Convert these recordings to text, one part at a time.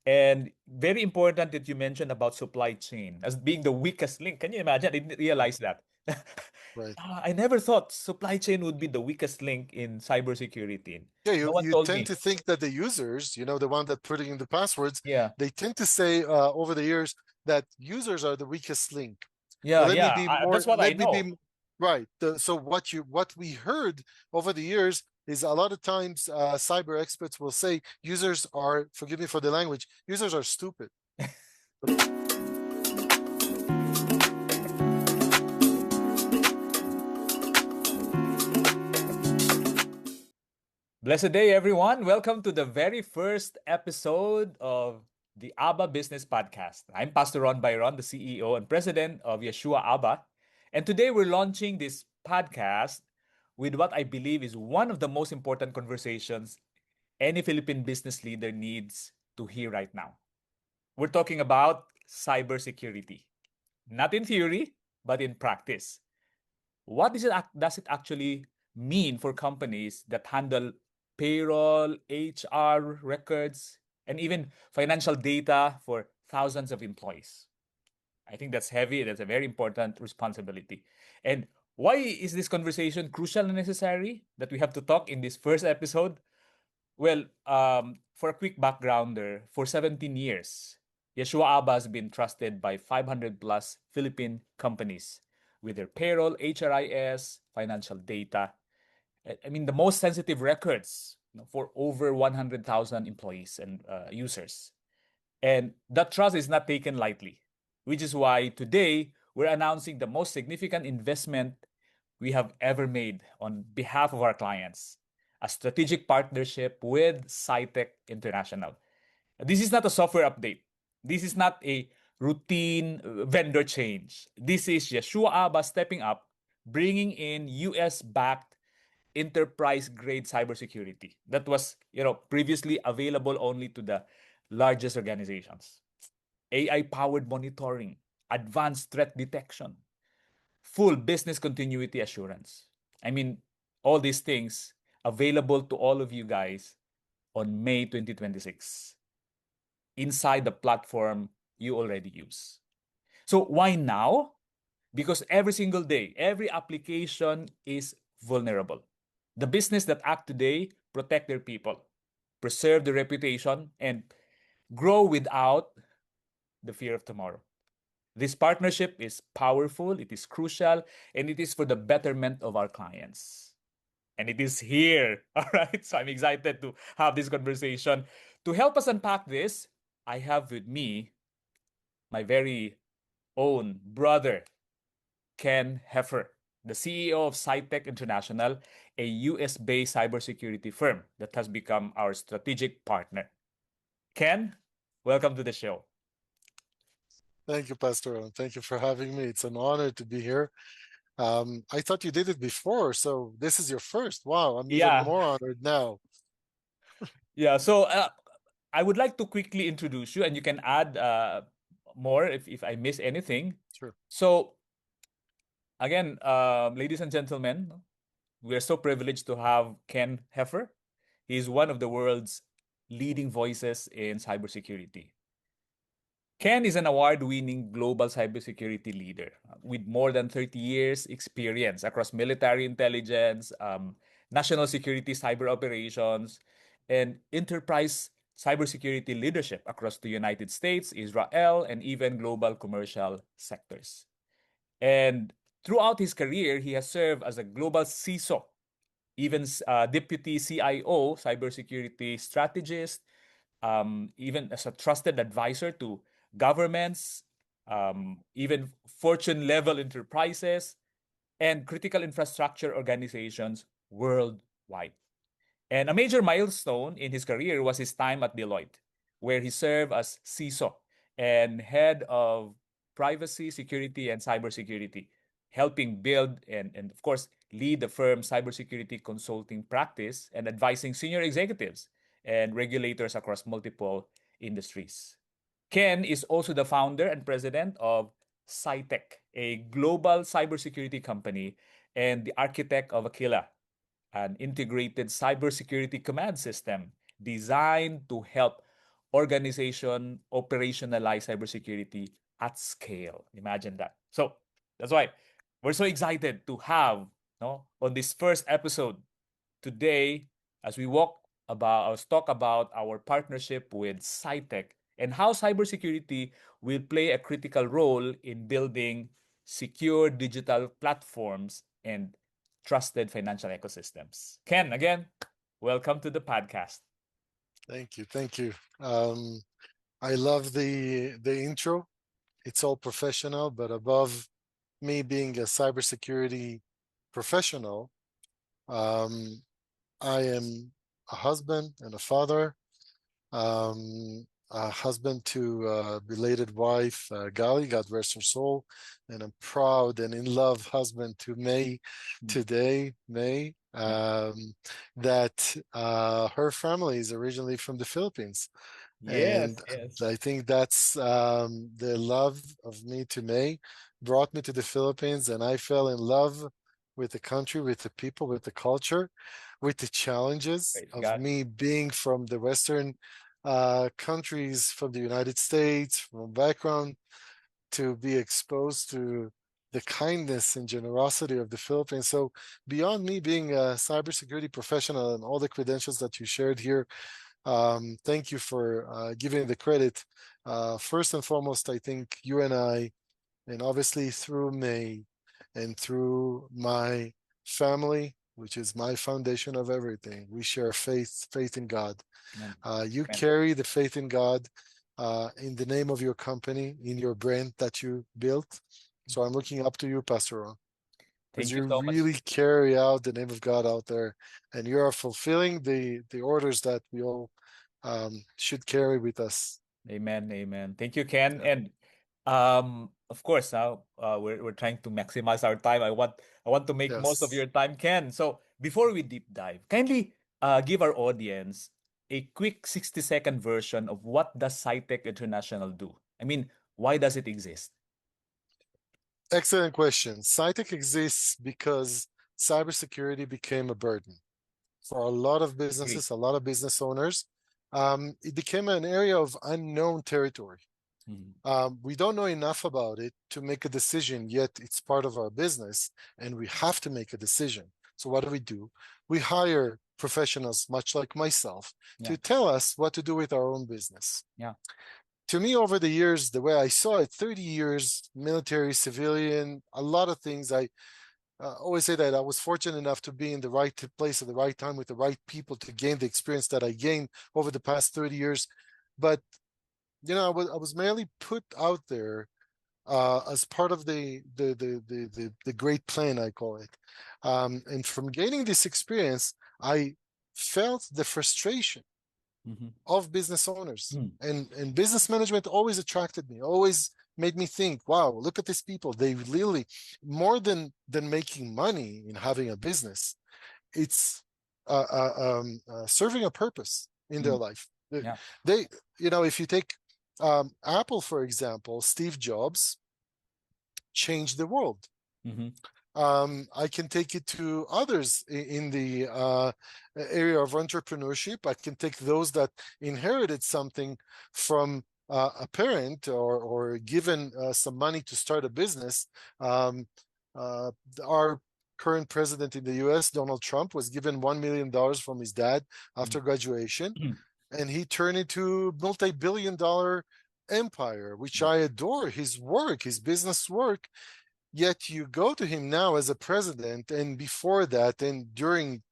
And very important that you mentioned about supply chain as being the weakest link. Can you imagine? I didn't Right. realize that. Right. I never thought supply chain would be the weakest link in cybersecurity. Yeah, No you, one you told tend me. to think that the users, the one that putting in the passwords, Yeah. they tend to say over the years that users are the weakest link. But Yeah, let me yeah. be more, That's what I let me know. be right. So what we heard over the years is a lot of times cyber experts will say users are, forgive me for the language, users are stupid. Blessed day, everyone. Welcome to the very first episode of the ABBA Business Podcast. I'm Pastor Ron Bayron, the CEO and President of Yahshua ABBA. And today we're launching this podcast with what I believe is one of the most important conversations any Philippine business leader needs to hear right now. We're talking about cybersecurity, not in theory, but in practice. What does it actually mean for companies that handle payroll, HR records, and even financial data for thousands of employees? I think that's heavy. That's a very important responsibility. And why is this conversation crucial and necessary that we have to talk in this first episode? Well, for a quick backgrounder, for 17 years, Yeshua Abba has been trusted by 500 plus Philippine companies with their payroll, HRIS, financial data. I mean, the most sensitive records, for over 100,000 employees and users. And that trust is not taken lightly, which is why today we're announcing the most significant investment we have ever made on behalf of our clients, a strategic partnership with CyTech International. This is not a software update. This is not a routine vendor change. This is Yeshua Abba stepping up, bringing in US backed enterprise grade cybersecurity that was previously available only to the largest organizations. AI powered monitoring, advanced threat detection, full business continuity assurance. I mean, all these things available to all of you guys on May 2026 inside the platform you already use. So why now? Because every single day, every application is vulnerable. The business that act today protect their people, preserve their reputation, and grow without the fear of tomorrow. This partnership is powerful, it is crucial, and it is for the betterment of our clients. And it is here. All right. So I'm excited to have this conversation. To help us unpack this, I have with me my very own brother, Ken Heffer, the CEO of CyTech International, a US-based cybersecurity firm that has become our strategic partner. Ken, welcome to the show. Thank you, Pastor Ron. Thank you for having me. It's an honor to be here. I thought you did it before, so this is your first. Wow, I'm even Yeah, more honored now. yeah. So I would like to quickly introduce you, and you can add more if I miss anything. Sure. So again, ladies and gentlemen, we are so privileged to have Ken Heffer. He's one of the world's leading voices in cybersecurity. Ken is an award-winning global cybersecurity leader with more than 30 years experience across military intelligence, national security cyber operations, and enterprise cybersecurity leadership across the United States, Israel, and even global commercial sectors. And throughout his career, he has served as a global CISO, even deputy CIO, cybersecurity strategist, even as a trusted advisor to governments, even Fortune level enterprises, and critical infrastructure organizations worldwide. And a major milestone in his career was his time at Deloitte, where he served as CISO and head of privacy, security, and cybersecurity, helping build and of course, lead the firm's cybersecurity consulting practice and advising senior executives and regulators across multiple industries. Ken is also the founder and president of CyTech, a global cybersecurity company, and the architect of Aquila, an integrated cybersecurity command system designed to help organization operationalize cybersecurity at scale. Imagine that. So that's why we're so excited to have no on this first episode today as we talk about our partnership with CyTech and how cybersecurity will play a critical role in building secure digital platforms and trusted financial ecosystems. Ken, again, welcome to the podcast. Thank you, thank you. I love the intro. It's all professional, but above me being a cybersecurity professional, um, I am a husband and a father, a husband to a belated wife, Gali, God rest her soul, and a proud and in love husband to May Hmm. today, May. Yeah. That her family is originally from the Philippines. Yes, And yes. I think that's the love of me to May brought me to the Philippines, and I fell in love with the country, with the people, with the culture, with the challenges Praise of God. me being from the Western countries, from the United States, from background, to be exposed to the kindness and generosity of the Philippines. So beyond me being a cybersecurity professional and all the credentials that you shared here, thank you for giving the credit. First and foremost, I think you and I, and obviously through May and through my family, which is my foundation of everything, we share faith in God. Amen. You Amen. carry the faith in God in the name of your company, in your brand that you built. So I'm looking up to you, Pastor Ron, because Thank you you so much. really carry out the name of God out there, and you are fulfilling the orders that we all should carry with us. Amen. Amen. Thank you, Ken. Yeah. And of course, now we're trying to maximize our time. I want to make most of Yes. your time, Ken. So before we deep dive, kindly give our audience a quick 60-second version of what does SciTech International do? I mean, why does it exist? Excellent question. SciTech exists because cybersecurity became a burden for a lot of Agree. businesses, a lot of business owners. It became an area of unknown territory. Mhm. We don't know enough about it to make a decision, yet it's part of our business and we have to make a decision. So, what do? We hire professionals, much like myself, Yeah. to tell us what to do with our own business. Yeah. To me, over the years, the way I saw it, 30 years, military, civilian, a lot of things, I always say that I was fortunate enough to be in the right place at the right time with the right people to gain the experience that I gained over the past 30 years. But I was merely put out there as part of the great plan, I call it. And from gaining this experience, I felt the frustration Hmm. of business owners, Mm. and business management always attracted me, always made me think, wow, look at these people. They really, more than making money in having a business, it's serving a purpose in their Mm. life. They, Yeah. if you take Apple, for example, Steve Jobs changed the world. Hmm. I can take it to others in the area of entrepreneurship. I can take those that inherited something from a parent, or given some money to start a business. Um, uh, our current president in the US, Donald Trump, was given $1 million from his dad after graduation, and he turned into multi-billion-dollar empire, which Yeah. I adore his work, his business work. Yet you go to him now as a president, and before that, and during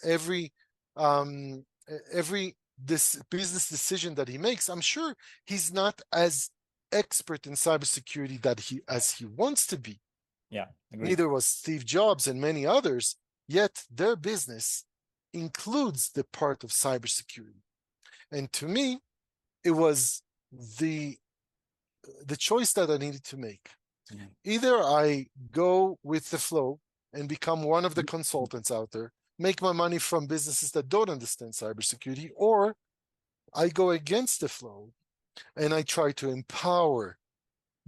every um, this business decision that he makes, I'm sure he's not as expert in cybersecurity that he as he wants to be. Yeah. Agree. Neither was Steve Jobs and many others. Yet their business includes the part of cybersecurity, and to me, it was the the choice that I needed to make. Mhm. Either I go with the flow and become one of the consultants out there, make my money from businesses that don't understand cybersecurity, or I go against the flow and I try to empower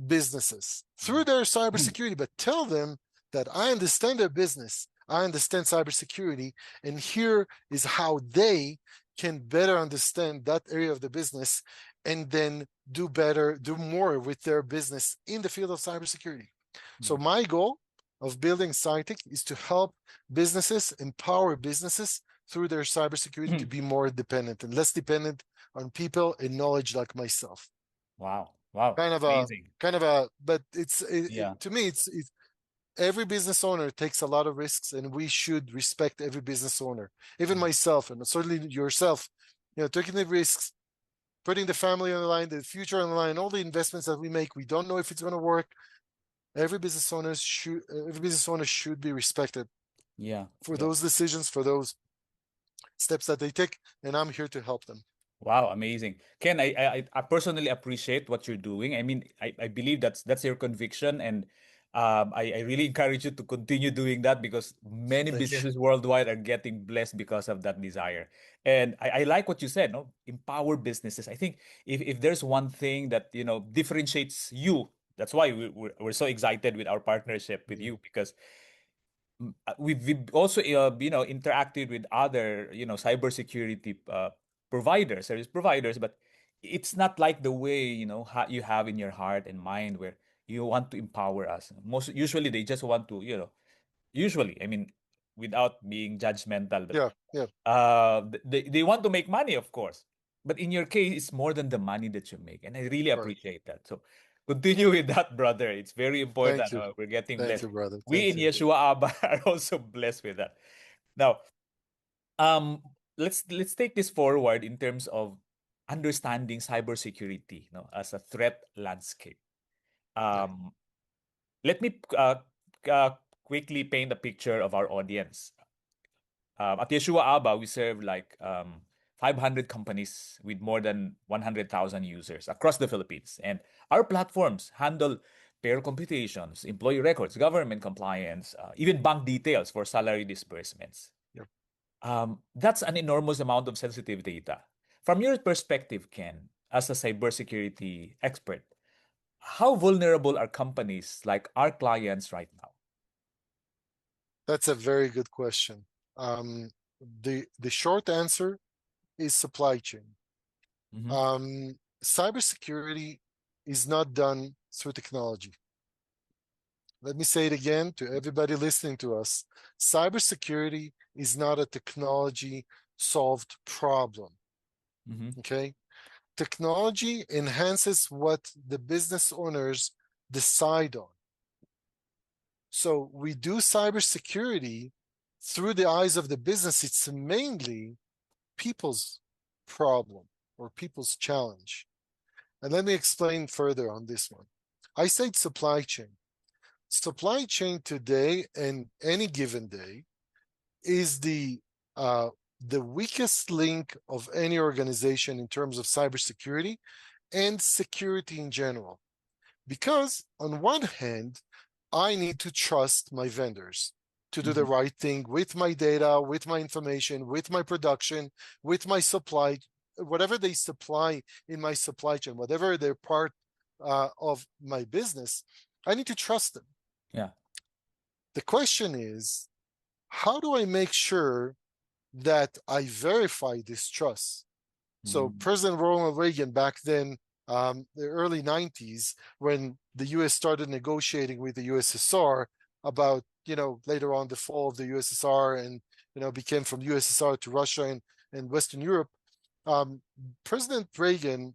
businesses through their cybersecurity, but tell them that I understand their business, I understand cybersecurity, and here is how they can better understand that area of the business and then do better, do more with their business in the field of cybersecurity. So my goal of building CyTech is to help businesses, empower businesses through their cybersecurity to be more dependent and less dependent on people and knowledge like myself. Wow. Wow. Kind of a, Amazing. but Yeah. to me, it's every business owner takes a lot of risks, and we should respect every business owner, even myself, and certainly yourself. Taking the risks, putting the family on the line, the future on the line, all the investments that we make, we don't know if it's going to work. Every business owner should be respected Yeah. for Yeah. those decisions, for those steps that they take, and I'm here to help them. Wow, amazing. Ken, I personally appreciate what you're doing. I mean, I believe that's your conviction, and I really encourage you to continue doing that because many Thank you. businesses worldwide are getting blessed because of that desire. And I like what you said, no? Empower businesses. I think if there's one thing that, differentiates you, that's why we're so excited with our partnership with Mm. you because we've also interacted with other cybersecurity providers, service providers, but it's not like the way you have in your heart and mind where you want to empower us. Most usually they just want to usually, I mean, without being judgmental, but Yeah, yeah, they want to make money, of course. But in your case, it's more than the money that you make, and I really right. appreciate that. So continue with that, brother. It's very Thank important. you. We're getting Thank blessed. you, brother. We Thank in you. Yeshua Abba are also blessed with that. Now, um, let's take this forward in terms of understanding cybersecurity, as a threat landscape. Yeah, Um, Let me quickly paint a picture of our audience. At Yeshua Abba, we serve like 500 companies with more than 100,000 users across the Philippines. And our platforms handle payroll computations, employee records, government compliance, even bank details for salary disbursements. yeah. That's an enormous amount of sensitive data. From your perspective, Ken, as a cybersecurity expert, how vulnerable are companies like our clients right now? That's a very good question. The short answer is supply chain. Hmm. Cybersecurity is not done through technology. Let me say it again to everybody listening to us. Cybersecurity is not a technology solved problem. Hmm. Okay. Technology enhances what the business owners decide on. So we do cybersecurity through the eyes of the business. It's mainly people's problem or people's challenge. And let me explain further on this one. I said supply chain. Supply chain today and any given day is uh, the weakest link of any organization in terms of cybersecurity and security in general. Because on one hand, I need to trust my vendors to do the Hmm. right thing with my data, with my information, with my production, with my supply, whatever they supply in my supply chain, whatever they're part of my business, I need to trust them. Yeah. The question is, how do I make sure that I verify this trust? So Mm. President Ronald Reagan back then, the early 90s, when the US started negotiating with the USSR about, later on the fall of the USSR and, became from USSR to Russia and Western Europe, um, President Reagan,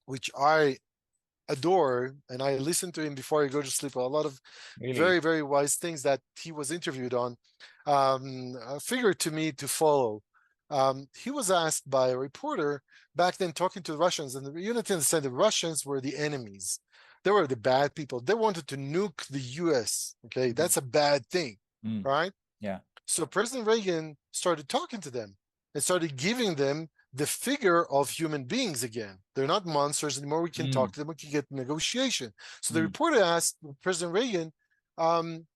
which I adore, and I listen to him before I go to sleep. A lot of Really? very, very wise things that he was interviewed on, a figure to me to follow. He was asked by a reporter back then talking to the Russians, and the Unitarians said the Russians were the enemies. They were the bad people. They wanted to nuke the US. Okay, Mm. that's a bad thing, Mm. right? Yeah. So President Reagan started talking to them and started giving them the figure of human beings again. They're not monsters anymore. We can Mm. talk to them. We can get negotiation. So the Mm. reporter asked President Reagan, um,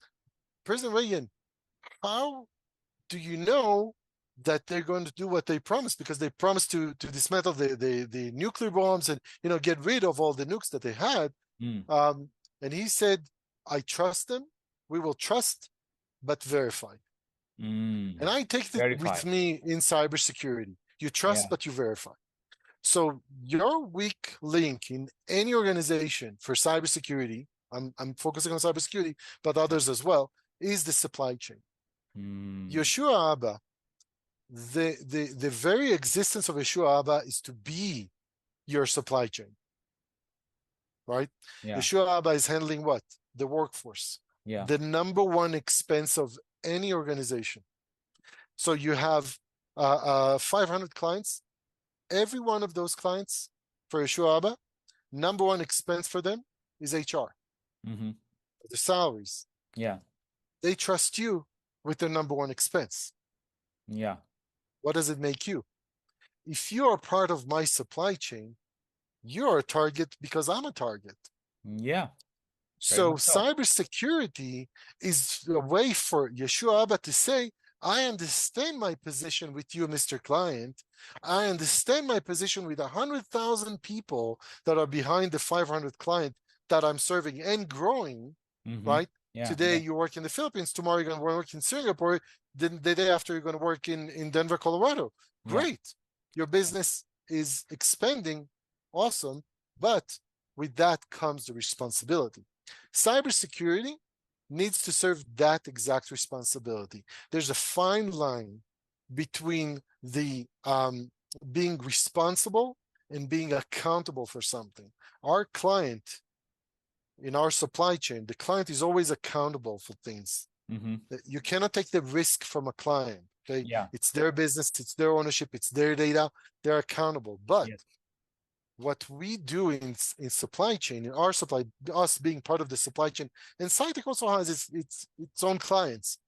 President Reagan, how do you know that they're going to do what they promised? Because they promised to dismantle the nuclear bombs and get rid of all the nukes that they had. Mm. And he said, I trust them. We will trust, but verify. And I take it Verify. with me in cybersecurity. You Yeah. trust, but you verify. So your weak link in any organization for cybersecurity, I'm focusing on cybersecurity, but others as well, is the supply chain. Mm. Yahshua ABBA, the very existence of Yahshua ABBA is to be your supply chain, right? Yeah. Yahshua ABBA is handling what? The workforce, Yeah. the number one expense of any organization. So you have 500 clients. Every one of those clients for Yahshua ABBA, number one expense for them is HR, Mm-hmm. the salaries. Yeah. They trust you with their number one expense. Yeah. What does it make you? If you are part of my supply chain, you're a target because I'm a target. Yeah. Very So much so. cybersecurity is a way for Yahshua Abba to say, I understand my position with you, Mr. Client. I understand my position with 100,000 people that are behind the 500 client that I'm serving and growing, Mm-hmm. right? Yeah. Today Yeah. you work in the Philippines, tomorrow you're going to work in Singapore, then the day after you're going to work in Denver, Colorado. Yeah. Great. Your business is expanding. Awesome. But with that comes the responsibility. Cybersecurity needs to serve that exact responsibility. There's a fine line between the being responsible and being accountable for something. Our client in our supply chain, the client is always accountable for things. Mm-hmm. You cannot take the risk from a client. Okay, Yeah. it's their business, it's their ownership, it's their data. They're accountable. But Yes. what we do in supply chain, in our supply, us being part of the supply chain, and CyTech also has its own clients.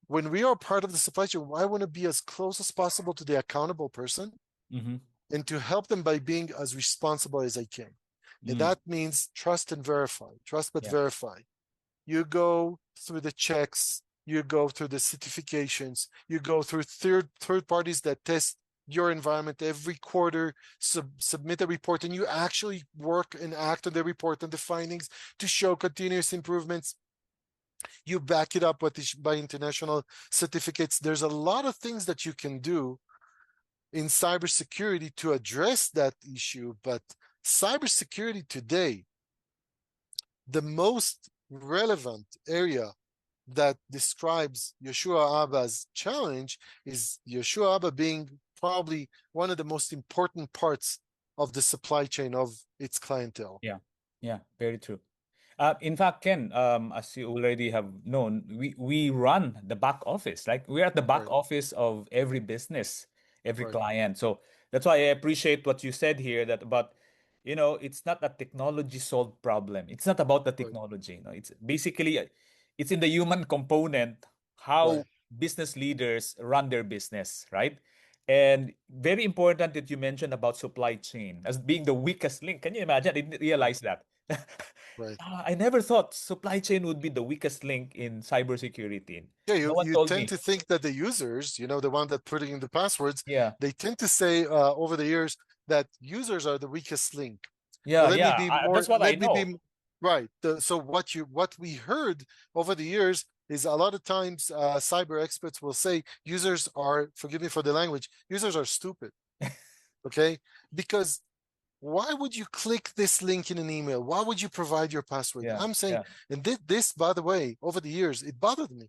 When we are part of the supply chain, I want to be as close as possible to the accountable person Mm-hmm. and to help them by being as responsible as I can. And Mm. that means trust and verify, trust but Yeah. verify. You go through the checks, you go through the certifications, you go through third parties that test your environment every quarter, submit a report, and you actually work and act on the report and the findings to show continuous improvements. You back it up by international certificates. There's a lot of things that you can do in cybersecurity to address that issue, but cybersecurity today, the most relevant area that describes Yahshua Abba's challenge is Yahshua Abba being probably one of the most important parts of the supply chain of its clientele. Yeah. Yeah. Very true. In fact, Ken, as you already have known, we run the back office. Like we're at the back Right, office of every business, every right, client. So that's why I appreciate what you said here that about, it's not a technology solved problem. It's not about the right, technology. It's basically it's in the human component how right, business leaders run their business, right? And very important that you mentioned about supply chain as being the weakest link. Can you imagine? I didn't right, realize that. right. I never thought supply chain would be the weakest link in cybersecurity. Yeah, No one you told tend me. to think that the users, the one that putting in the passwords, Yeah. they tend to say over the years that users are the weakest link. But Yeah, let me yeah. be more, That's what I let me know. be right. So what we heard over the years is a lot of times cyber experts will say users are, forgive me for the language, users are stupid. Okay, because why would you click this link in an email? Why would you provide your password? Yeah, I'm saying, yeah. and this, by the way, over the years, it bothered me.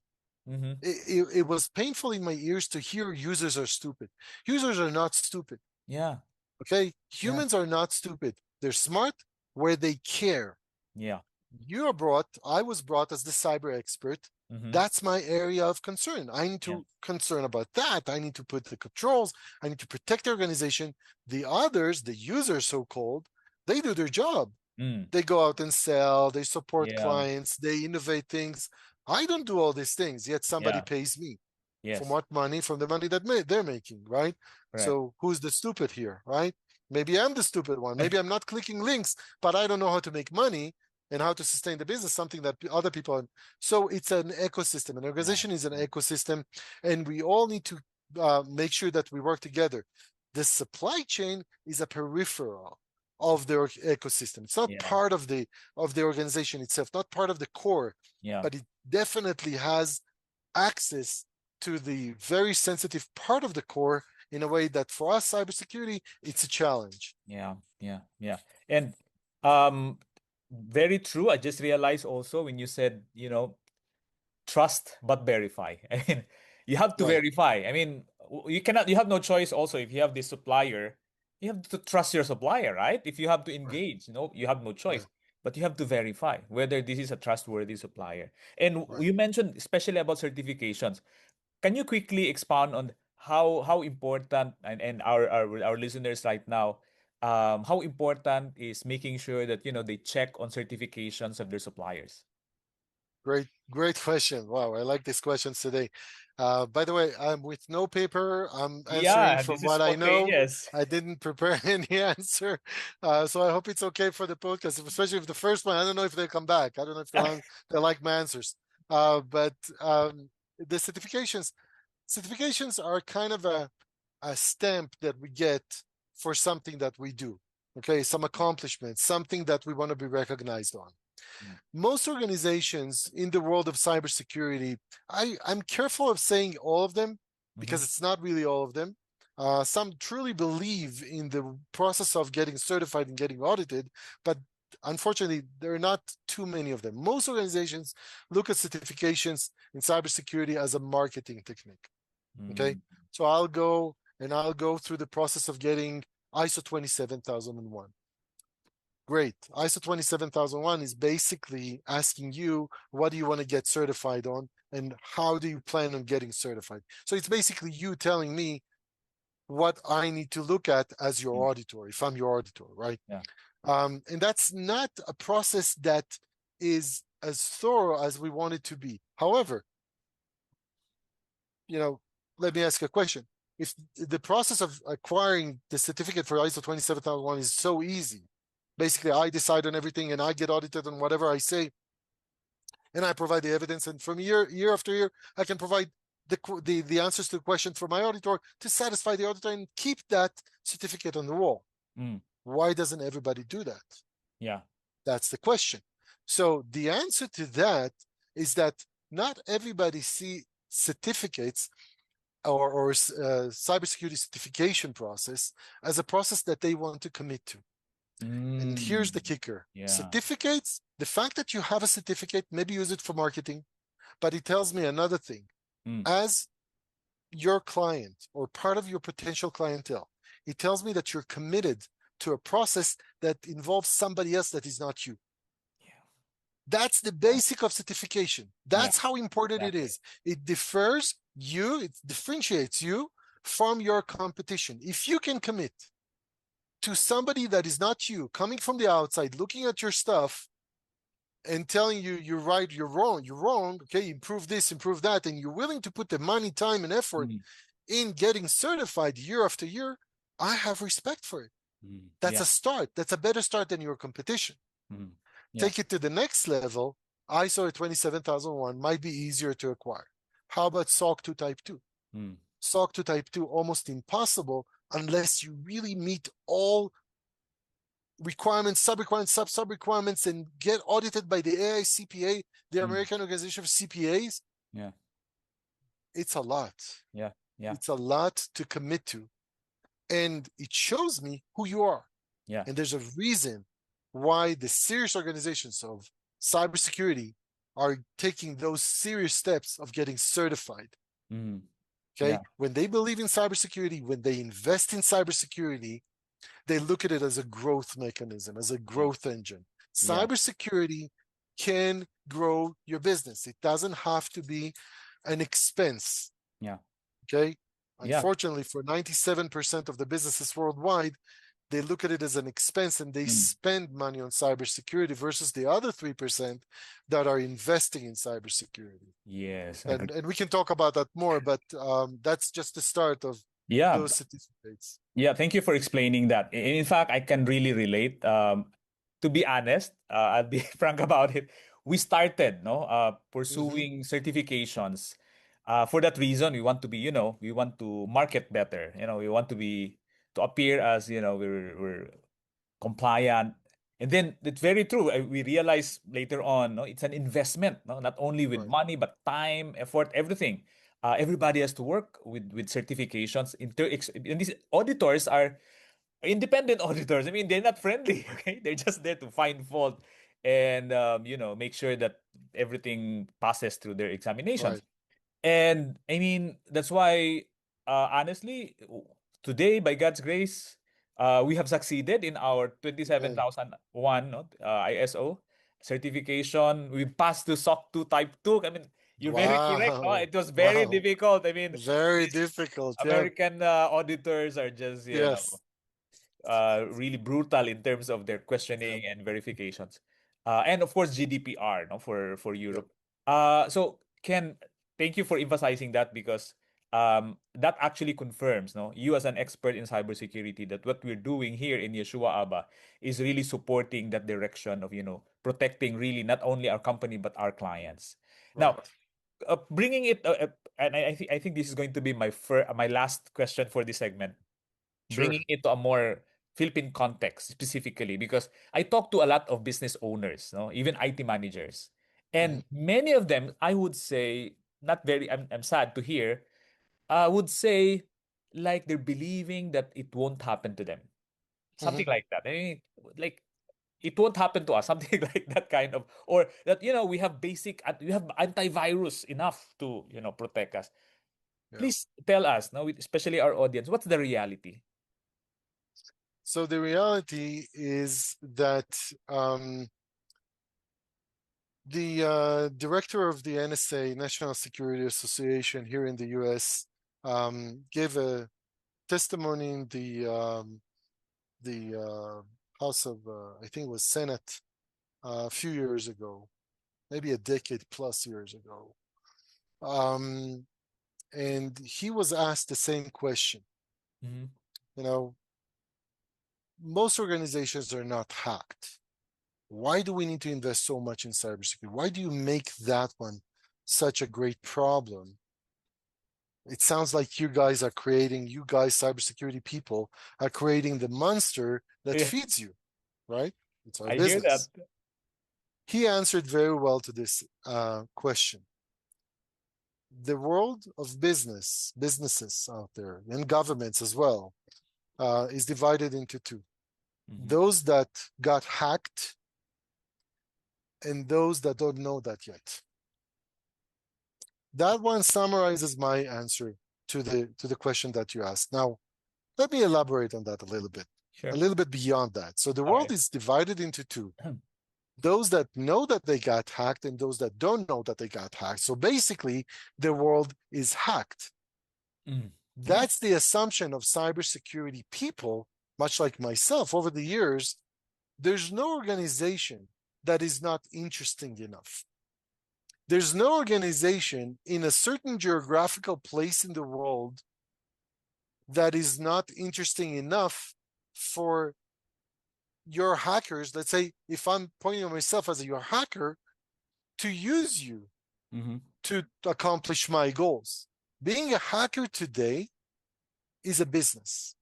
Mm-hmm. It was painful in my ears to hear users are stupid. Users are not stupid. Yeah, Okay, yeah, humans are not stupid. They're smart where they care. yeah. I was brought as the cyber expert. Mm-hmm. That's my area of concern. I need Yeah. to concern about that. I need to put the controls. I need to protect the organization. The others, the users, so called, they do their job. Mm. They go out and sell, they support Yeah, clients, they innovate things. I don't do all these things, yet somebody yeah. pays me. From Yes. what money? From the money that they're making, right? Correct. So who's the stupid here, right? Maybe I'm the stupid one. Maybe I'm not clicking links, but I don't know how to make money and how to sustain the business, something that other people are. So it's an ecosystem. An Yeah, organization is an yeah, ecosystem, and we all need to make sure that we work together. The supply chain is a peripheral of the ecosystem. It's not yeah, part of the organization itself, not part of the core, yeah. but it definitely has access to the very sensitive part of the core in a way that for us, cybersecurity, it's a challenge. Yeah, yeah, yeah. And um, very true. I just realized also when you said, trust but verify. I mean, you have to Right, verify. I mean, you have no choice also if you have this supplier, you have to trust your supplier, right? If you have to right, engage, you have no right, choice. But you have to verify whether this is a trustworthy supplier. And right. you mentioned especially about certifications. Can you quickly expound on how important and our listeners right now, how important is making sure that they check on certifications of their suppliers? Great question. Wow, I like these questions today. By the way, I'm with no paper. I'm answering Yeah, from this is what I know. spontaneous. I didn't prepare any answer. So I hope it's okay for the podcast, especially if the first one, I don't know if they come back. I don't know if they like my answers. But the certifications are kind of a stamp that we get for something that we do. Okay, some accomplishment, something that we want to be recognized on. Most organizations in the world of cybersecurity, I'm careful of saying all of them Mm-hmm. because it's not really all of them. Some truly believe in the process of getting certified and getting audited, but unfortunately, there are not too many of them. Most organizations look at certifications in cybersecurity as a marketing technique. Okay, Mm, so I'll go through the process of getting ISO 27001. Great. ISO 27001 is basically asking you, what do you want to get certified on and how do you plan on getting certified? So it's basically you telling me what I need to look at as mm, your auditor, if I'm your auditor, right? yeah. And that's not a process that is as thorough as we want it to be. However, you know, let me ask a question. If the process of acquiring the certificate for ISO 27001 is so easy, basically I decide on everything and I get audited on whatever I say, and I provide the evidence, and from year after year, I can provide the answers to the question for my auditor to satisfy the auditor and keep that certificate on the wall. Mm, Why doesn't everybody do that? yeah. That's the question. So the answer to that is that not everybody see certificates or cybersecurity certification process as a process that they want to commit to. And here's the Mm, kicker. yeah. Certificates, the fact that you have a certificate, maybe use it for marketing, but it tells me another thing. Mm, As your client or part of your potential clientele, it tells me that you're committed to a process that involves somebody else that is not you. yeah. That's the Yeah. basic of certification. Yeah. That's how important it Exactly. is. It differs you, it differentiates you from your competition. If you can commit to somebody that is not you, coming from the outside, looking at your stuff and telling you you're right, you're wrong, okay, improve this, improve that, and you're willing to put the money, time, and effort Mm, in getting certified year after year, I have respect for it. That's yeah. a start. That's a better start than your competition. Mm, yeah. Take it to the next level. ISO 27001 might be easier to acquire. How about SOC 2 Type 2? Mm, SOC 2 Type 2 almost impossible unless you really meet all requirements, sub-requirements, sub-requirements, and get audited by the AICPA, the mm, American Organization of CPAs. yeah. It's a lot. Yeah. Yeah. It's a lot to commit to. And it shows me who you are. Yeah. And there's a reason why the serious organizations of cybersecurity are taking those serious steps of getting certified. Mm, Okay. yeah. When they believe in cybersecurity, when they invest in cybersecurity, they look at it as a growth mechanism, as a Yeah. growth engine. Yeah. Cybersecurity can grow your business. It doesn't have to be an expense. Yeah. Okay. Yeah. Unfortunately, for 97% of the businesses worldwide, they look at it as an expense and they Mm, spend money on cybersecurity versus the other 3% that are investing in cybersecurity. yes. Agree. And we can talk about that more, but that's just the start of Yeah. those certificates. Yeah, thank you for explaining that. In fact, I can really relate. To be honest, I'll be frank about it. We started, no, Mm-hmm. pursuing certifications. For that reason, we want to be, we want to market better. We want to appear as, we're compliant. And then it's very true. We realize later on, no, it's an investment, no, not only with Right. money, but time, effort, everything. Everybody has to work with certifications. And these auditors are independent auditors. I mean, they're not friendly. Okay, they're just there to find fault and make sure that everything passes through their examinations. Right. And I mean, that's why, honestly, today, by God's grace, we have succeeded in our Amen. 27001 no, ISO certification. We passed to SOC 2 Type 2. I mean, you're very correct. No? Wow. It was very Wow. difficult. I mean, Very these difficult. Yeah. American auditors are just, Yes. really brutal in terms of their Yep. questioning and verifications. And of course, GDPR, no, for Yep. Europe. So Ken, thank you for emphasizing that because that actually confirms, no, you as an expert in cybersecurity, that what we're doing here in Yahshua ABBA is really supporting that direction of, protecting really not only our company but our clients. Now, Right. bringing it, and I think this is going to be my last question for this segment, Sure. bringing it to a more Philippine context specifically, because I talk to a lot of business owners, no, even IT managers, Mhm. and many of them, I would say, not very. I'm sad to hear. I would say, like they're believing that it won't happen to them, something Mhm. like that. I mean, like it won't happen to us, something like that kind of, or that we have antivirus enough to protect us. Yeah. Please tell us, no, especially our audience, what's the reality? So the reality is that the director of the NSA, National Security Association here in the US, gave a testimony in the House of, I think it was Senate, a few years ago, maybe a decade plus years ago. Um, and he was asked the same question. Mhm. You know, most organizations are not hacked. Why do we need to invest so much in cybersecurity? Why do you make that one such a great problem? It sounds like you guys, cybersecurity people, are creating the monster that Yeah, feeds you, right? It's our I hear that. business. He answered very well to this question. The world of businesses out there, and governments as well, is divided into two. Mhm. Those that got hacked and those that don't know that yet. That one summarizes my answer to the question that you asked. Now, let me elaborate on that a Sure. little bit beyond that. So the All world right. is divided into two. Those that know that they got hacked and those that don't know that they got hacked. So basically, the world is hacked. Mm. Yeah. That's the assumption of cybersecurity people, much like myself over the years. There's no organization that is not interesting enough. There's no organization in a certain geographical place in the world that is not interesting enough for your hackers. Let's say if I'm pointing at myself as your hacker, to use you Hmm. to accomplish my goals. Being a hacker today is a business.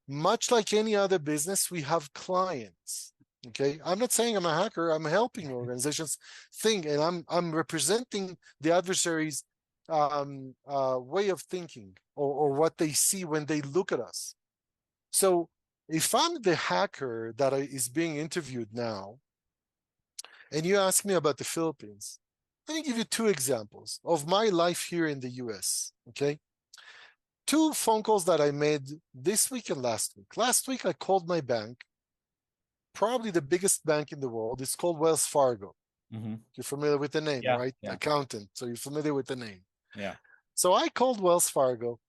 Much like any other business, we have clients. Okay, I'm not saying I'm a hacker. I'm helping organizations think, and I'm representing the adversary's way of thinking or what they see when they look at us. So if I'm the hacker that is being interviewed now, and you ask me about the Philippines, let me give you two examples of my life here in the US. Okay, two phone calls that I made this week and last week. Last week, I called my bank, probably the biggest bank in the world. It's called Wells Fargo. Hmm. You're familiar with the name, Yeah. right? Yeah. Accountant. So you're familiar with the name. Yeah. So I called Wells Fargo.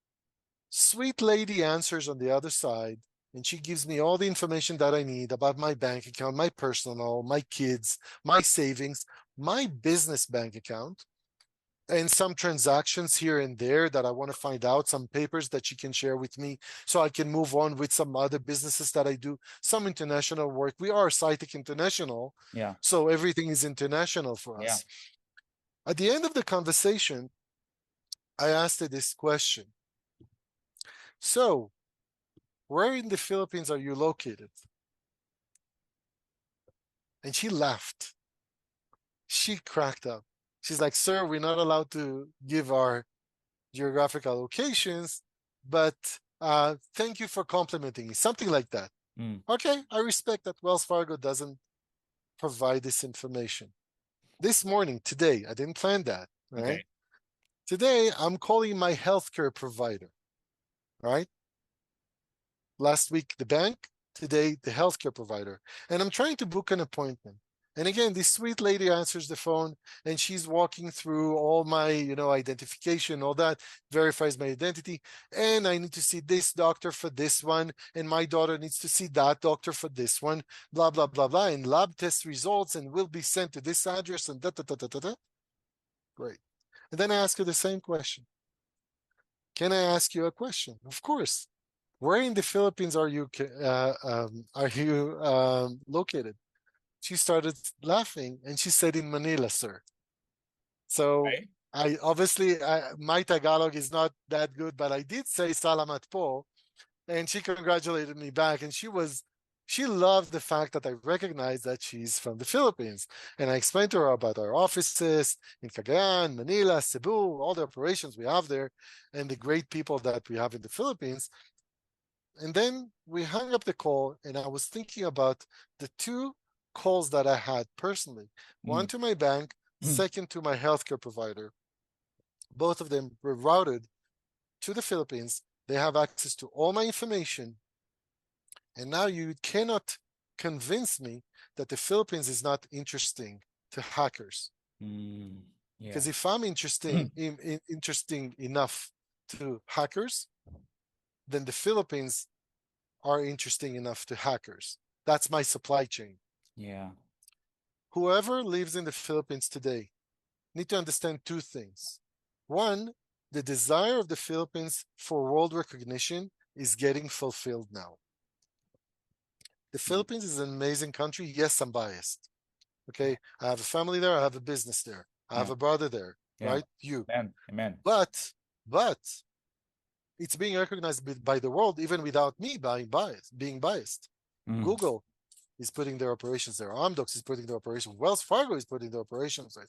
Sweet lady answers on the other side, and she gives me all the information that I need about my bank account, my personal, my kids, my savings, my business bank account, and some transactions here and there that I want to find out, some papers that she can share with me so I can move on with some other businesses that I do, some international work. We are CyTech International, Yeah. so everything is international for Yeah. us. At the end of the conversation, I asked her this question. So, where in the Philippines are you located? And she laughed. She cracked up. She's like, sir, we're not allowed to give our geographical locations, but thank you for complimenting me, something like that. Mm. Okay, I respect that Wells Fargo doesn't provide this information. This morning, today, I didn't plan that, right? Okay. Today, I'm calling my healthcare provider, right? Last week, the bank, today, the healthcare provider. And I'm trying to book an appointment. And again, this sweet lady answers the phone and she's walking through all my, identification, all that, verifies my identity. And I need to see this doctor for this one. And my daughter needs to see that doctor for this one, blah, blah, blah, blah. And lab test results and will be sent to this address and da, da, da, da, da, da. Great. And then I ask her the same question. Can I ask you a question? Of course. Where in the Philippines are you located? She started laughing and she said, in Manila, sir. So Right. I obviously my Tagalog is not that good, but I did say salamat po, and she congratulated me back, and she loved the fact that I recognized that she's from the Philippines. And I explained to her about our offices in Cagayan, Manila, Cebu, all the operations we have there, and the great people that we have in the Philippines. And then we hung up the call, and I was thinking about the two calls that I had personally, one Mm. to my bank, Mm. second to my healthcare provider. Both of them were routed to the Philippines. They have access to all my information. And now you cannot convince me that the Philippines is not interesting to hackers. Mm. Yeah. Because if I'm interesting enough to hackers, then the Philippines are interesting enough to hackers. That's my supply chain. Yeah. Whoever lives in the Philippines today need to understand two things. One, the desire of the Philippines for world recognition is getting fulfilled now. The Mm. Philippines is an amazing country. Yes, I'm biased. Yeah. Okay. I have a family there. I have a business there. I have Yeah. a brother there, Yeah. right? You. Amen. Amen. But it's being recognized by the world even without me being biased. Mm. Google is putting their operations there. Amdocs is putting their operations. Wells Fargo is putting their operations there.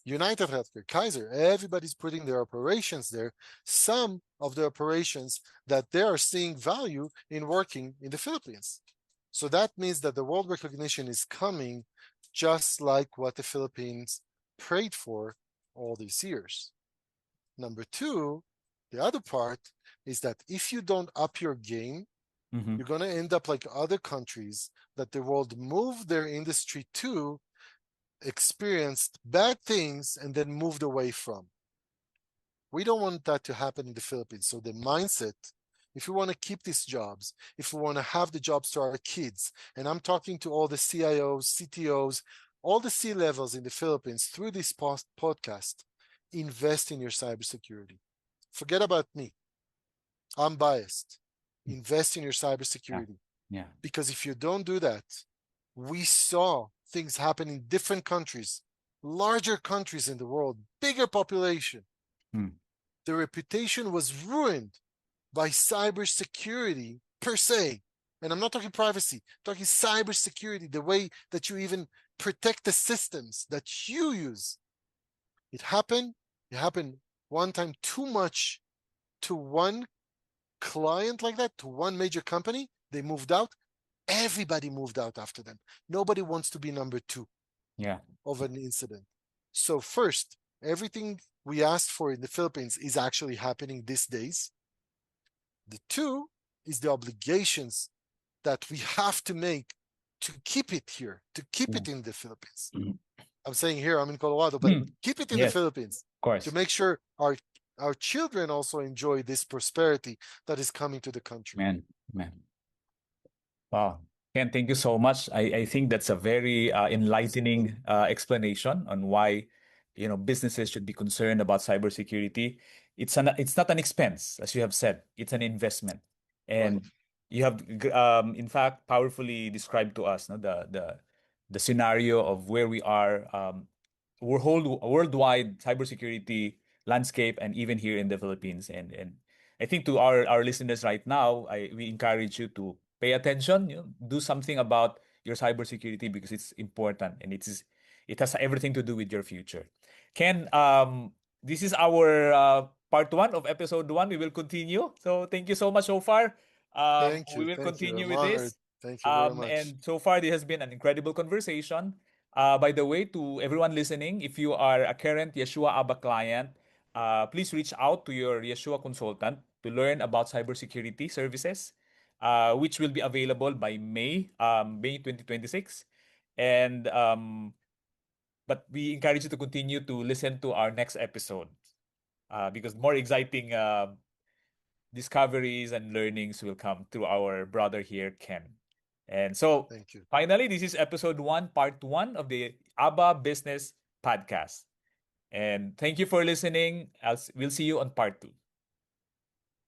United Healthcare, Kaiser, everybody's putting their operations there. Some of the operations that they are seeing value in working in the Philippines. So that means that the world recognition is coming just like what the Philippines prayed for all these years. Number two, the other part is that if you don't up your game, Mm-hmm. you're going to end up like other countries that the world moved their industry to, experienced bad things, and then moved away from. We don't want that to happen in the Philippines. So the mindset, if we want to keep these jobs, if we want to have the jobs to our kids, and I'm talking to all the CIOs, CTOs, all the C levels in the Philippines through this podcast, invest in your cybersecurity. Forget about me. I'm biased. Invest in your Yeah. cybersecurity. Yeah. Because if you don't do that, we saw things happen in different countries, larger countries in the world, bigger population. Mm. The reputation was ruined by cybersecurity per se. And I'm not talking privacy, I'm talking cybersecurity, the way that you even protect the systems that you use. It happened. It happened one time too much to one client like that, to one major company. They moved out. Everybody moved out after them. Nobody wants to be number two Yeah. of an incident. So, first, everything we asked for in the Philippines is actually happening these days. The two is the obligations that we have to make to keep it here, to keep Yeah. it in the Philippines. Mhm. I'm saying here, I'm in Colorado, but Mm. keep it in the Yes, of Philippines to course. make sure our children also enjoy this prosperity that is coming to the country. Man, man. Wow. Ken, thank you so much. I think that's a very enlightening explanation on why, businesses should be concerned about cybersecurity. It's not an expense, as you have said. It's an investment. Right. And you have, in fact, powerfully described to us, no, the scenario of where we are, worldwide cybersecurity landscape, and even here in the Philippines. And I think to our listeners right now, we encourage you to pay attention, do something about your cybersecurity because it's important and it has everything to do with your future. Ken, this is our part one of episode one. We will continue. So thank you so much so far. Thank We you. will Thank you. continue I'm with honored. this. Thank you very much. And so far, this has been an incredible conversation. By the way, to everyone listening, if you are a current Yahshua ABBA client, please reach out to your Yahshua consultant to learn about cybersecurity services, which will be available by May 2026. And but we encourage you to continue to listen to our next episode because more exciting discoveries and learnings will come through our brother here, Ken. And so, Thank you. finally, this is episode one, part one of the ABBA Business Podcast. And thank you for listening. We'll see you on part two.